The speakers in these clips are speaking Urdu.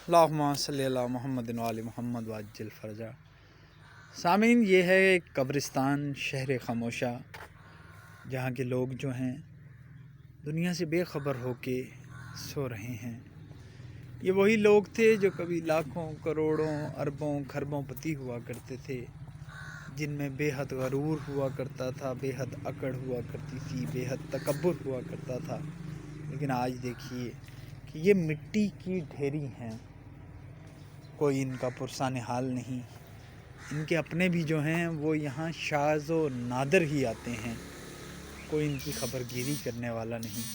اللہم صلی اللہ محمد وآل محمد وعجل فرجا۔ سامعین، یہ ہے ایک قبرستان شہر خاموشہ، جہاں کے لوگ جو ہیں دنیا سے بے خبر ہو کے سو رہے ہیں۔ یہ وہی لوگ تھے جو کبھی لاکھوں کروڑوں اربوں کھربوں پتی ہوا کرتے تھے، جن میں بے حد غرور ہوا کرتا تھا، بے حد اکڑ ہوا کرتی تھی، بے حد تکبر ہوا کرتا تھا۔ لیکن آج دیکھیے کہ یہ مٹی کی ڈھیری ہیں، کوئی ان کا پرسان حال نہیں۔ ان کے اپنے بھی جو ہیں وہ یہاں شاذ و نادر ہی آتے ہیں، کوئی ان کی خبر گیری کرنے والا نہیں۔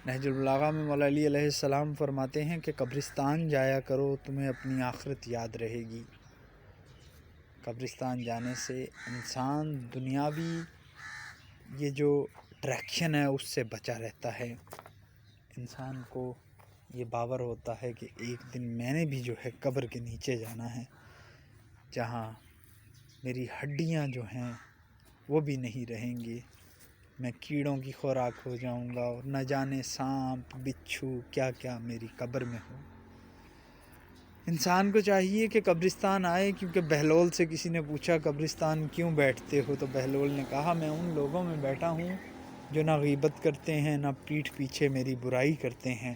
نہج البلاغہ میں مولا علی علیہ السلام فرماتے ہیں کہ قبرستان جایا کرو، تمہیں اپنی آخرت یاد رہے گی۔ قبرستان جانے سے انسان دنیاوی یہ جو اٹریکشن ہے اس سے بچا رہتا ہے۔ انسان کو یہ باور ہوتا ہے کہ ایک دن میں نے بھی جو ہے قبر کے نیچے جانا ہے، جہاں میری ہڈیاں جو ہیں وہ بھی نہیں رہیں گی، میں کیڑوں کی خوراک ہو جاؤں گا، اور نہ جانے سانپ بچھو کیا کیا میری قبر میں ہو۔ انسان کو چاہیے کہ قبرستان آئے، کیونکہ بہلول سے کسی نے پوچھا قبرستان کیوں بیٹھتے ہو، تو بہلول نے کہا میں ان لوگوں میں بیٹھا ہوں جو نہ غیبت کرتے ہیں، نہ پیٹھ پیچھے میری برائی کرتے ہیں،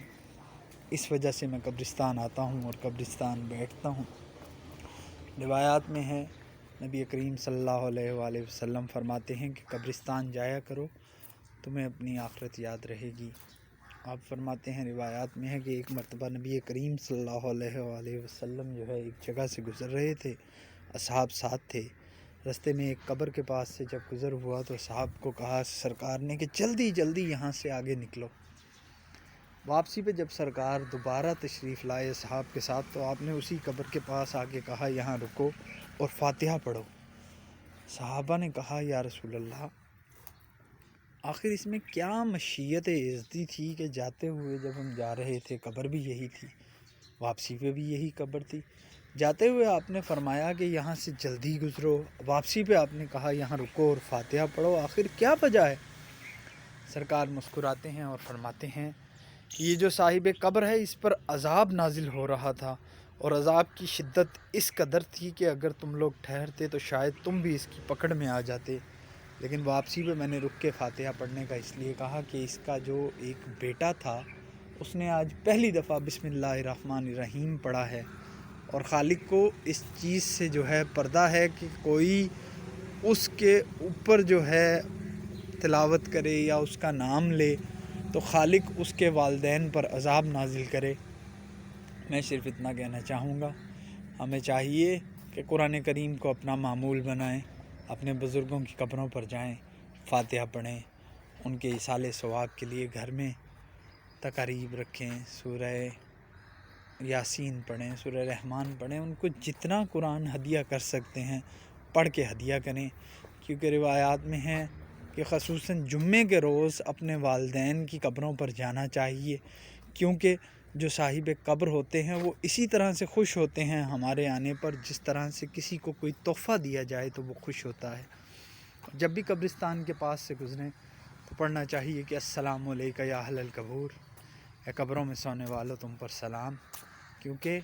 اس وجہ سے میں قبرستان آتا ہوں اور قبرستان بیٹھتا ہوں۔ روایات میں ہے، نبی کریم صلی اللہ علیہ وآلہ وسلم فرماتے ہیں کہ قبرستان جایا کرو، تمہیں اپنی آخرت یاد رہے گی۔ آپ فرماتے ہیں، روایات میں ہے کہ ایک مرتبہ نبی کریم صلی اللہ علیہ وآلہ وسلم جو ہے ایک جگہ سے گزر رہے تھے، اصحاب ساتھ تھے۔ رستے میں ایک قبر کے پاس سے جب گزر ہوا تو صحاب کو کہا سرکار نے کہ جلدی جلدی یہاں سے آگے نکلو۔ واپسی پہ جب سرکار دوبارہ تشریف لائے صحاب کے ساتھ، تو آپ نے اسی قبر کے پاس آ کے کہا یہاں رکو اور فاتحہ پڑھو۔ صحابہ نے کہا یا رسول اللہ، آخر اس میں کیا مشیت عزتی تھی کہ جاتے ہوئے جب ہم جا رہے تھے قبر بھی یہی تھی، واپسی پہ بھی یہی قبر تھی، جاتے ہوئے آپ نے فرمایا کہ یہاں سے جلدی گزرو، واپسی پہ آپ نے کہا یہاں رکو اور فاتحہ پڑھو، آخر کیا وجہ ہے؟ سرکار مسکراتے ہیں اور فرماتے ہیں کہ یہ جو صاحب قبر ہے اس پر عذاب نازل ہو رہا تھا، اور عذاب کی شدت اس قدر تھی کہ اگر تم لوگ ٹھہرتے تو شاید تم بھی اس کی پکڑ میں آ جاتے، لیکن واپسی پہ میں نے رک کے فاتحہ پڑھنے کا اس لیے کہا کہ اس کا جو ایک بیٹا تھا اس نے آج پہلی دفعہ بسم اللہ الرحمن الرحیم پڑھا ہے، اور خالق کو اس چیز سے جو ہے پردہ ہے کہ کوئی اس کے اوپر جو ہے تلاوت کرے یا اس کا نام لے تو خالق اس کے والدین پر عذاب نازل کرے۔ میں صرف اتنا کہنا چاہوں گا، ہمیں چاہیے کہ قرآن کریم کو اپنا معمول بنائیں، اپنے بزرگوں کی قبروں پر جائیں، فاتحہ پڑھیں، ان کے ایصال ثواب کے لیے گھر میں تقاریب رکھیں، سورہ یاسین پڑھیں، سورہ رحمان پڑھیں، ان کو جتنا قرآن ہدیہ کر سکتے ہیں پڑھ کے ہدیہ کریں، کیونکہ روایات میں ہے کہ خصوصاً جمعے کے روز اپنے والدین کی قبروں پر جانا چاہیے، کیونکہ جو صاحب قبر ہوتے ہیں وہ اسی طرح سے خوش ہوتے ہیں ہمارے آنے پر، جس طرح سے کسی کو کوئی تحفہ دیا جائے تو وہ خوش ہوتا ہے۔ جب بھی قبرستان کے پاس سے گزریں تو پڑھنا چاہیے کہ السلام علیکم یا اہل القبور، اے قبروں میں سونے والو تم پر سلام، کیونکہ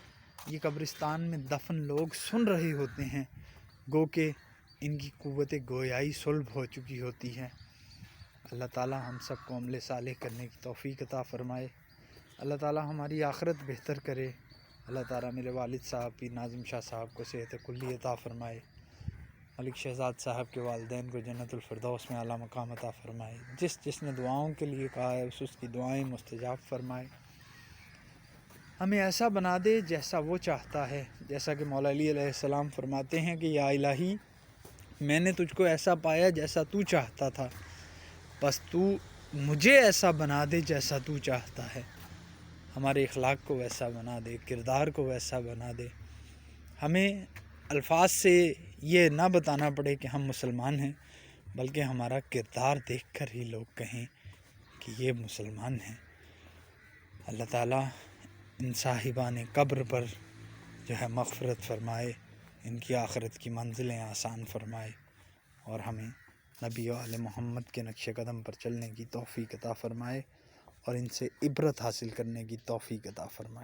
یہ قبرستان میں دفن لوگ سن رہے ہوتے ہیں، گو کہ ان کی قوت گویائی سلب ہو چکی ہوتی ہے۔ اللہ تعالی ہم سب کو عمل صالح کرنے کی توفیق عطا فرمائے، اللہ تعالی ہماری آخرت بہتر کرے، اللہ تعالی میرے والد صاحب پیر ناظم شاہ صاحب کو صحت کلی عطا فرمائے، ملک شہزاد صاحب کے والدین کو جنت الفردوس میں اعلیٰ مقام عطا فرمائے، جس نے دعاؤں کے لیے کہا ہے اس کی دعائیں مستجاب فرمائے، ہمیں ایسا بنا دے جیسا وہ چاہتا ہے، جیسا کہ مولا علی علیہ السلام فرماتے ہیں کہ یا الہی میں نے تجھ کو ایسا پایا جیسا تو چاہتا تھا، بس تو مجھے ایسا بنا دے جیسا تو چاہتا ہے، ہمارے اخلاق کو ویسا بنا دے، کردار کو ویسا بنا دے، ہمیں الفاظ سے یہ نہ بتانا پڑے کہ ہم مسلمان ہیں، بلکہ ہمارا کردار دیکھ کر ہی لوگ کہیں کہ یہ مسلمان ہیں۔ اللہ تعالیٰ ان صاحبان قبر پر جو ہے مغفرت فرمائے، ان کی آخرت کی منزلیں آسان فرمائے، اور ہمیں نبی و آل محمد کے نقش قدم پر چلنے کی توفیق عطا فرمائے، اور ان سے عبرت حاصل کرنے کی توفیق عطا فرمائے۔